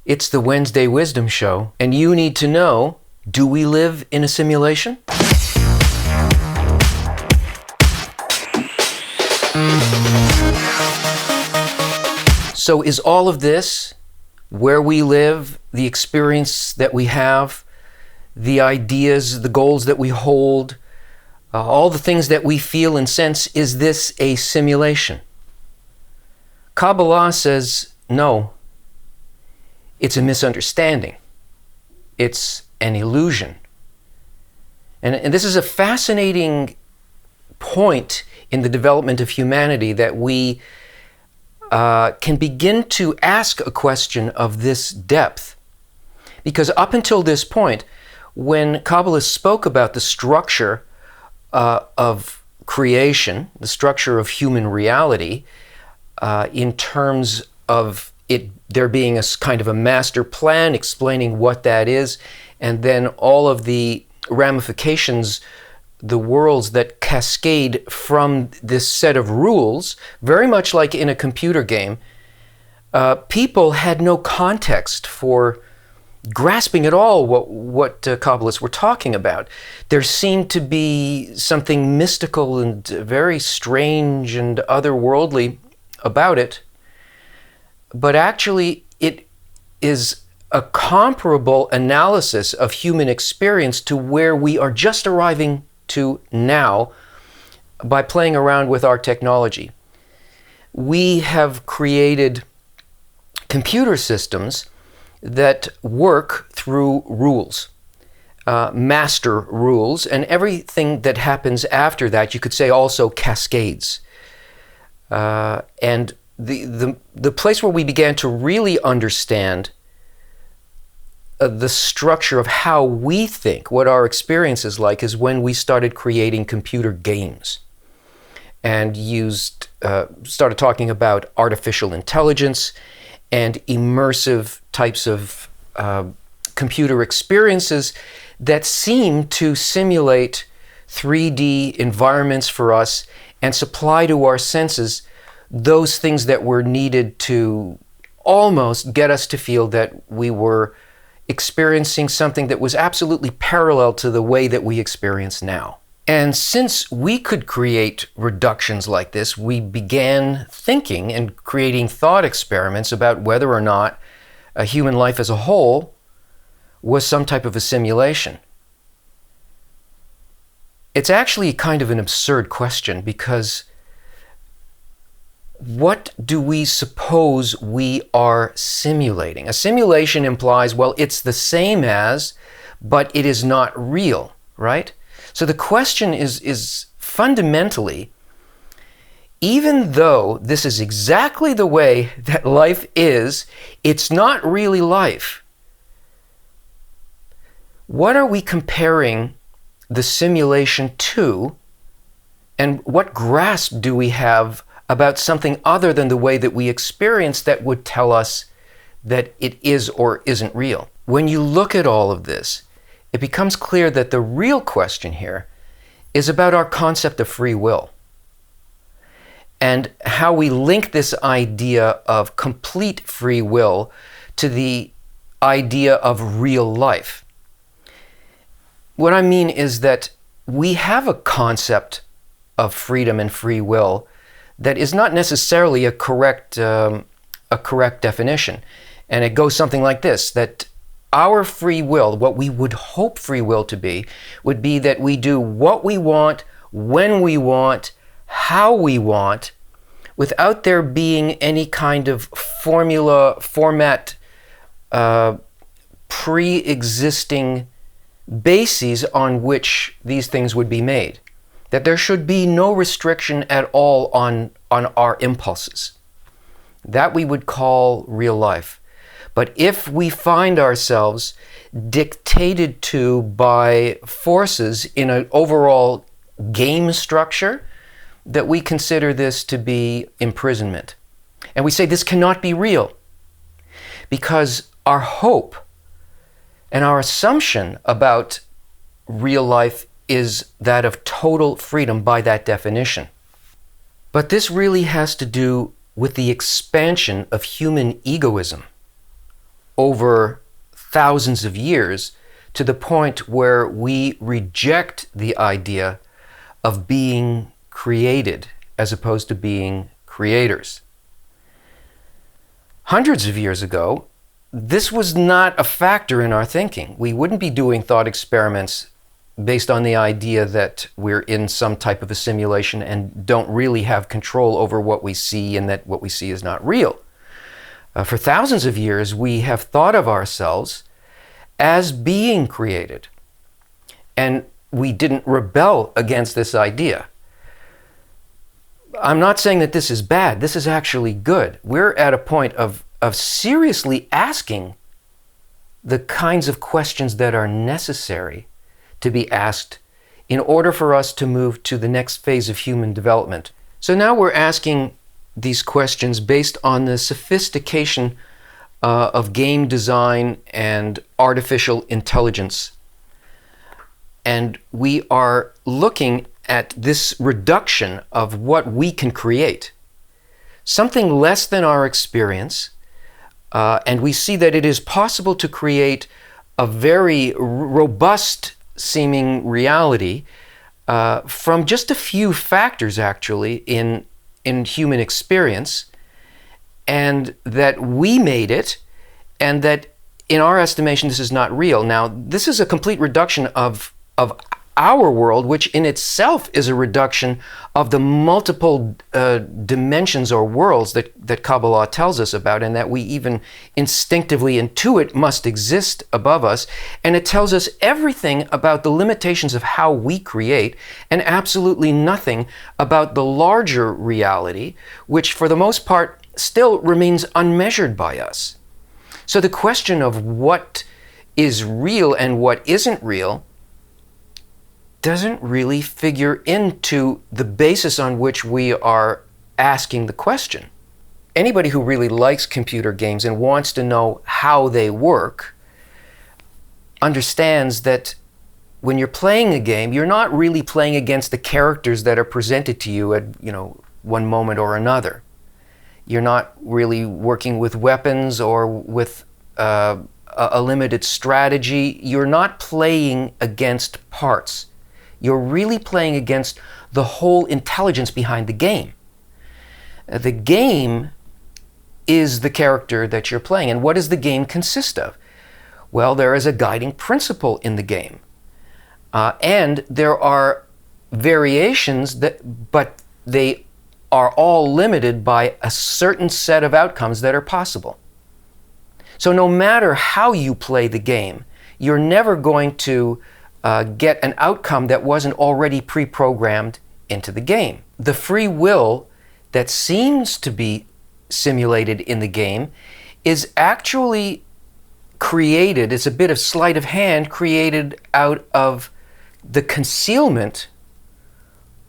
It's the Wednesday Wisdom Show, and you need to know, do we live in a simulation? So is all of this, where we live, the experience that we have, the ideas, the goals that we hold, all the things that we feel and sense, is this a simulation? Kabbalah says no. It's a misunderstanding. It's an illusion. And this is a fascinating point in the development of humanity, that we can begin to ask a question of this depth. Because up until this point, when Kabbalists spoke about the structure of creation, the structure of human reality, in terms of there being a kind of a master plan explaining what that is, and then all of the ramifications, the worlds that cascade from this set of rules, very much like in a computer game, people had no context for grasping at all what Kabbalists were talking about. There seemed to be something mystical and very strange and otherworldly about it. But actually, it is a comparable analysis of human experience to where we are just arriving to now by playing around with our technology. We have created computer systems that work through rules, master rules, and everything that happens after that, you could say, also cascades. And the place where we began to really understand the structure of how we think, what our experience is like, is when we started creating computer games and started talking about artificial intelligence and immersive types of computer experiences that seem to simulate 3D environments for us and supply to our senses those things that were needed to almost get us to feel that we were experiencing something that was absolutely parallel to the way that we experience now. And since we could create reductions like this, we began thinking and creating thought experiments about whether or not a human life as a whole was some type of a simulation. It's actually kind of an absurd question, because what do we suppose we are simulating? A simulation implies, well, it's the same as, but it is not real, right? So the question is fundamentally, even though this is exactly the way that life is, it's not really life. What are we comparing the simulation to, and what grasp do we have about something other than the way that we experience that would tell us that it is or isn't real? When you look at all of this, it becomes clear that the real question here is about our concept of free will and how we link this idea of complete free will to the idea of real life. What I mean is that we have a concept of freedom and free will that is not necessarily a correct definition. And it goes something like this, that our free will, what we would hope free will to be, would be that we do what we want, when we want, how we want, without there being any kind of format, pre-existing bases on which these things would be made. That there should be no restriction at all on our impulses. That we would call real life. But if we find ourselves dictated to by forces in an overall game structure, that we consider this to be imprisonment. And we say this cannot be real, because our hope and our assumption about real life is that of total freedom by that definition. But this really has to do with the expansion of human egoism. over thousands of years to the point where we reject the idea of being created as opposed to being creators. Hundreds of years ago, this was not a factor in our thinking. We wouldn't be doing thought experiments based on the idea that we're in some type of a simulation and don't really have control over what we see and that what we see is not real. For thousands of years, we have thought of ourselves as being created, and we didn't rebel against this idea. I'm not saying that this is bad. This is actually good. We're at a point of seriously asking the kinds of questions that are necessary to be asked in order for us to move to the next phase of human development. So now we're asking these questions based on the sophistication of game design and artificial intelligence. And we are looking at this reduction of what we can create, something less than our experience, and we see that it is possible to create a very robust seeming reality from just a few factors actually in human experience, and that we made it, and that in our estimation this is not real. Now, this is a complete reduction of our world, which in itself is a reduction of the multiple dimensions or worlds that Kabbalah tells us about, and that we even instinctively intuit must exist above us. And it tells us everything about the limitations of how we create, and absolutely nothing about the larger reality, which for the most part still remains unmeasured by us. So the question of what is real and what isn't real doesn't really figure into the basis on which we are asking the question. Anybody who really likes computer games and wants to know how they work understands that when you're playing a game, you're not really playing against the characters that are presented to you at one moment or another. You're not really working with weapons or with a limited strategy. You're not playing against parts. You're really playing against the whole intelligence behind the game. The game is the character that you're playing. And what does the game consist of? Well, there is a guiding principle in the game. And there are variations, but they are all limited by a certain set of outcomes that are possible. So no matter how you play the game, you're never going to get an outcome that wasn't already pre-programmed into the game. The free will that seems to be simulated in the game is actually created, it's a bit of sleight of hand, created out of the concealment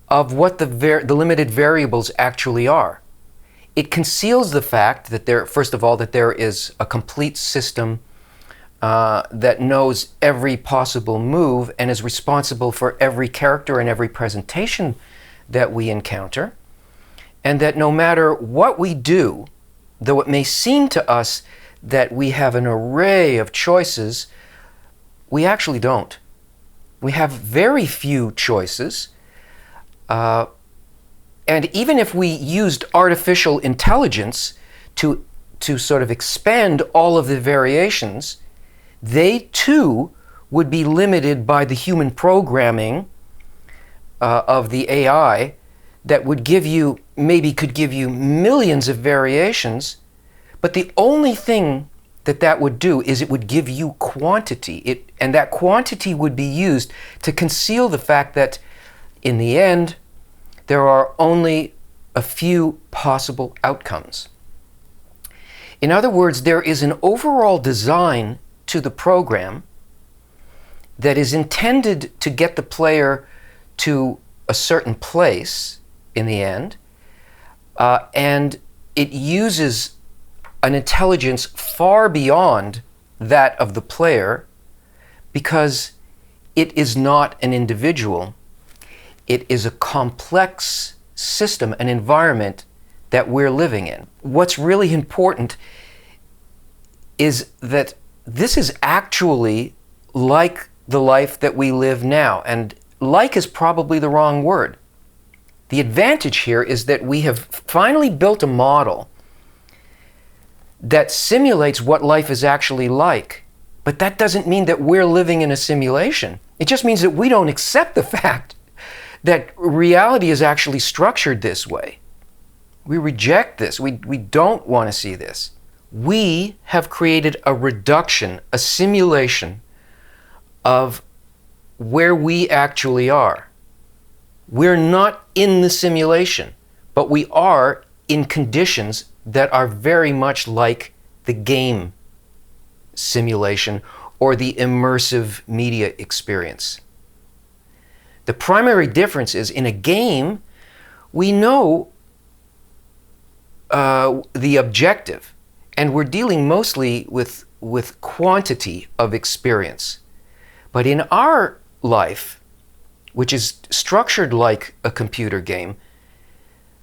of what the limited variables actually are. It conceals the fact that first of all, that there is a complete system that knows every possible move and is responsible for every character and every presentation that we encounter, and that no matter what we do, though it may seem to us that we have an array of choices, we actually don't. We have very few choices, and even if we used artificial intelligence to sort of expand all of the variations, they too would be limited by the human programming of the AI that would could give you millions of variations, but the only thing that would do is it would give you quantity. And that quantity would be used to conceal the fact that in the end, there are only a few possible outcomes. In other words, there is an overall design to the program that is intended to get the player to a certain place in the end, and it uses an intelligence far beyond that of the player because it is not an individual. It is a complex system, an environment that we're living in. What's really important is that this is actually like the life that we live now. And like is probably the wrong word. The advantage here is that we have finally built a model that simulates what life is actually like. But that doesn't mean that we're living in a simulation. It just means that we don't accept the fact that reality is actually structured this way. We reject this. We don't want to see this. We have created a reduction, a simulation of where we actually are. We're not in the simulation, but we are in conditions that are very much like the game simulation or the immersive media experience. The primary difference is in a game, we know the objective, and we're dealing mostly with quantity of experience. But in our life, which is structured like a computer game,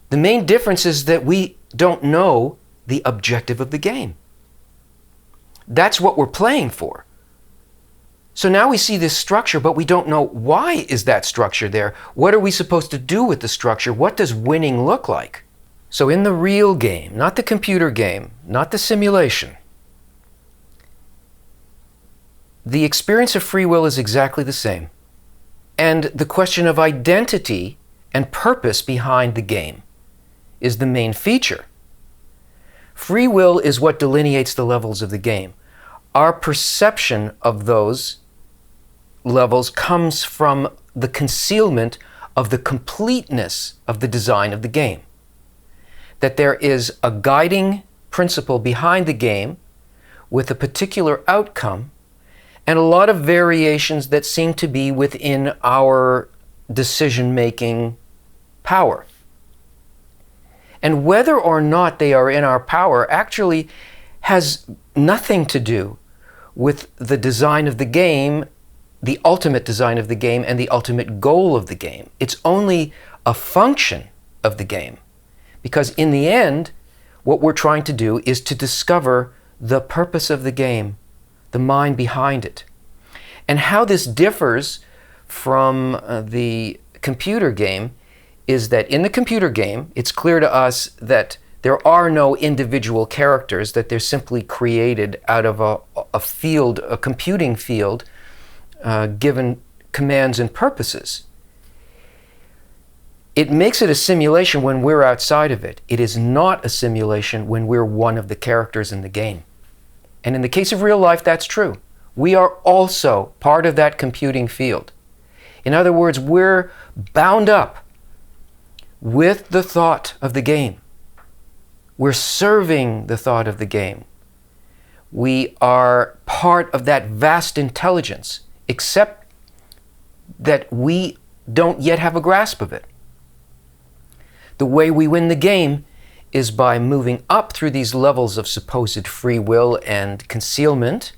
the main difference is that we don't know the objective of the game. That's what we're playing for. So now we see this structure, but we don't know why is that structure there. What are we supposed to do with the structure? What does winning look like? So in the real game, not the computer game, not the simulation, the experience of free will is exactly the same. And the question of identity and purpose behind the game is the main feature. Free will is what delineates the levels of the game. Our perception of those levels comes from the concealment of the completeness of the design of the game. That there is a guiding principle behind the game with a particular outcome and a lot of variations that seem to be within our decision-making power. And whether or not they are in our power actually has nothing to do with the design of the game, the ultimate design of the game, and the ultimate goal of the game. It's only a function of the game. Because in the end, what we're trying to do is to discover the purpose of the game, the mind behind it. And how this differs from the computer game is that in the computer game, it's clear to us that there are no individual characters, that they're simply created out of a field, a computing field, given commands and purposes. It makes it a simulation when we're outside of it. It is not a simulation when we're one of the characters in the game. And in the case of real life, that's true. We are also part of that computing field. In other words, we're bound up with the thought of the game. We're serving the thought of the game. We are part of that vast intelligence, except that we don't yet have a grasp of it. The way we win the game is by moving up through these levels of supposed free will and concealment,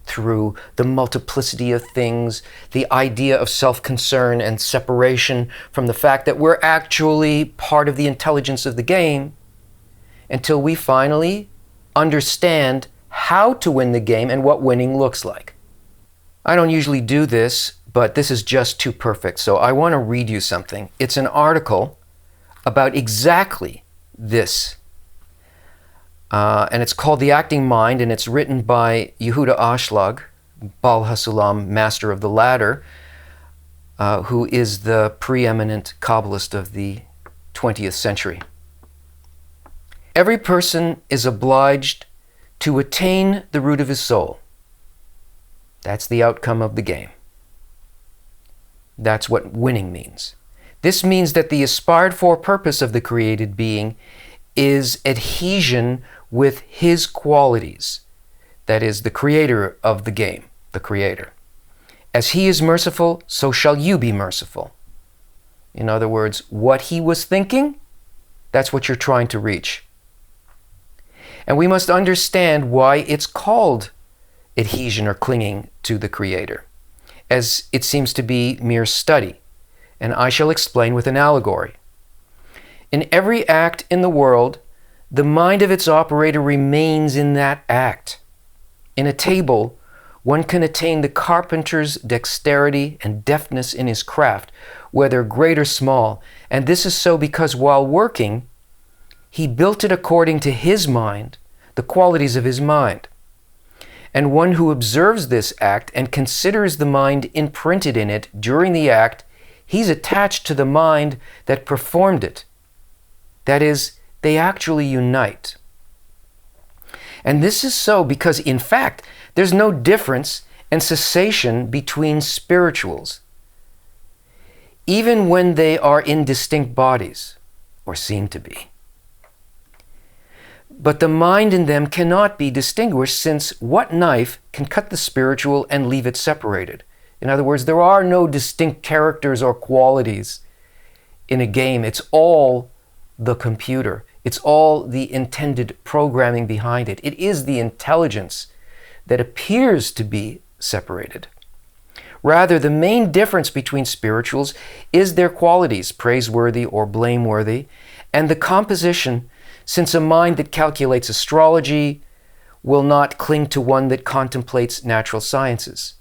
through the multiplicity of things, the idea of self-concern and separation from the fact that we're actually part of the intelligence of the game, until we finally understand how to win the game and what winning looks like. I don't usually do this, but this is just too perfect, so I want to read you something. It's an article about exactly this. And it's called The Acting Mind, and it's written by Yehuda Ashlag, Baal HaSulam, Master of the Ladder, who is the preeminent Kabbalist of the 20th century. Every person is obliged to attain the root of his soul. That's the outcome of the game. That's what winning means. This means that the aspired for purpose of the created being is adhesion with his qualities. That is, the creator of the game, the creator. As he is merciful, so shall you be merciful. In other words, what he was thinking, that's what you're trying to reach. And we must understand why it's called adhesion or clinging to the creator, as it seems to be mere study. And I shall explain with an allegory. In every act in the world, the mind of its operator remains in that act. In a table, one can attain the carpenter's dexterity and deftness in his craft, whether great or small, and this is so because while working, he built it according to his mind, the qualities of his mind. And one who observes this act and considers the mind imprinted in it during the act, he's attached to the mind that performed it. That is, they actually unite. And this is so because, in fact, there's no difference and cessation between spirituals, even when they are in distinct bodies, or seem to be. But the mind in them cannot be distinguished, since what knife can cut the spiritual and leave it separated? In other words, there are no distinct characters or qualities in a game. It's all the computer. It's all the intended programming behind it. It is the intelligence that appears to be separated. Rather, the main difference between spirituals is their qualities, praiseworthy or blameworthy, and the composition, since a mind that calculates astrology will not cling to one that contemplates natural sciences.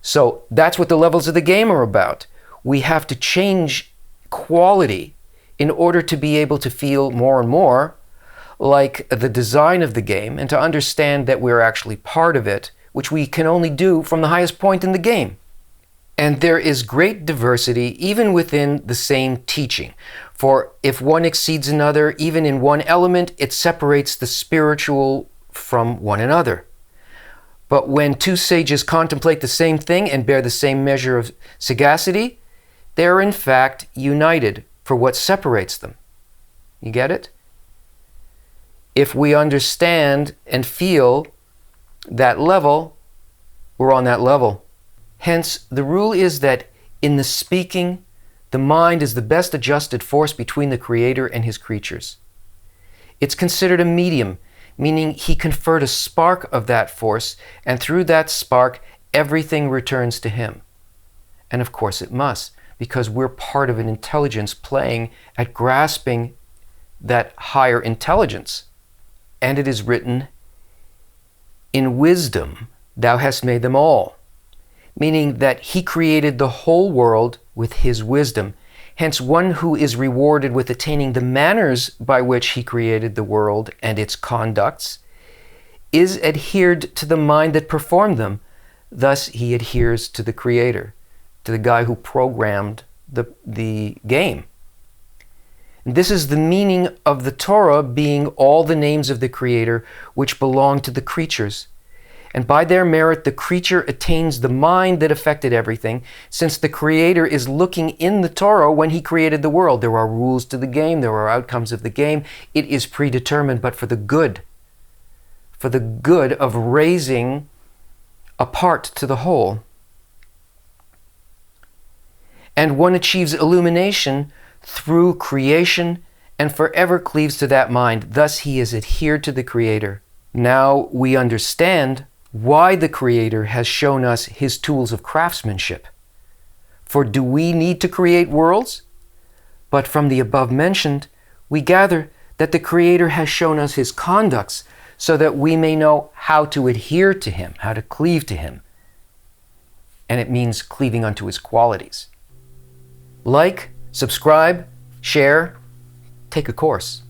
So that's what the levels of the game are about. We have to change quality in order to be able to feel more and more like the design of the game and to understand that we're actually part of it, which we can only do from the highest point in the game. And there is great diversity even within the same teaching. For if one exceeds another, even in one element, it separates the spiritual from one another. But when two sages contemplate the same thing and bear the same measure of sagacity, they are in fact united for what separates them. You get it? If we understand and feel that level, we're on that level. Hence, the rule is that in the speaking, the mind is the best adjusted force between the Creator and his creatures. It's considered a medium, meaning he conferred a spark of that force, and through that spark, everything returns to him. And of course it must, because we're part of an intelligence playing at grasping that higher intelligence. And it is written, "In wisdom thou hast made them all," meaning that he created the whole world with his wisdom. Hence, one who is rewarded with attaining the manners by which he created the world and its conducts is adhered to the mind that performed them. Thus, he adheres to the Creator, to the guy who programmed the game. And this is the meaning of the Torah being all the names of the Creator which belong to the creatures. And by their merit, the creature attains the mind that affected everything, since the Creator is looking in the Torah when he created the world. There are rules to the game, there are outcomes of the game. It is predetermined, but for the good of raising a part to the whole. And one achieves illumination through creation and forever cleaves to that mind. Thus he is adhered to the Creator. Now we understand why the Creator has shown us his tools of craftsmanship. For do we need to create worlds? But from the above mentioned, we gather that the Creator has shown us his conducts so that we may know how to adhere to him, how to cleave to him. And it means cleaving unto his qualities. Like, subscribe, share, take a course.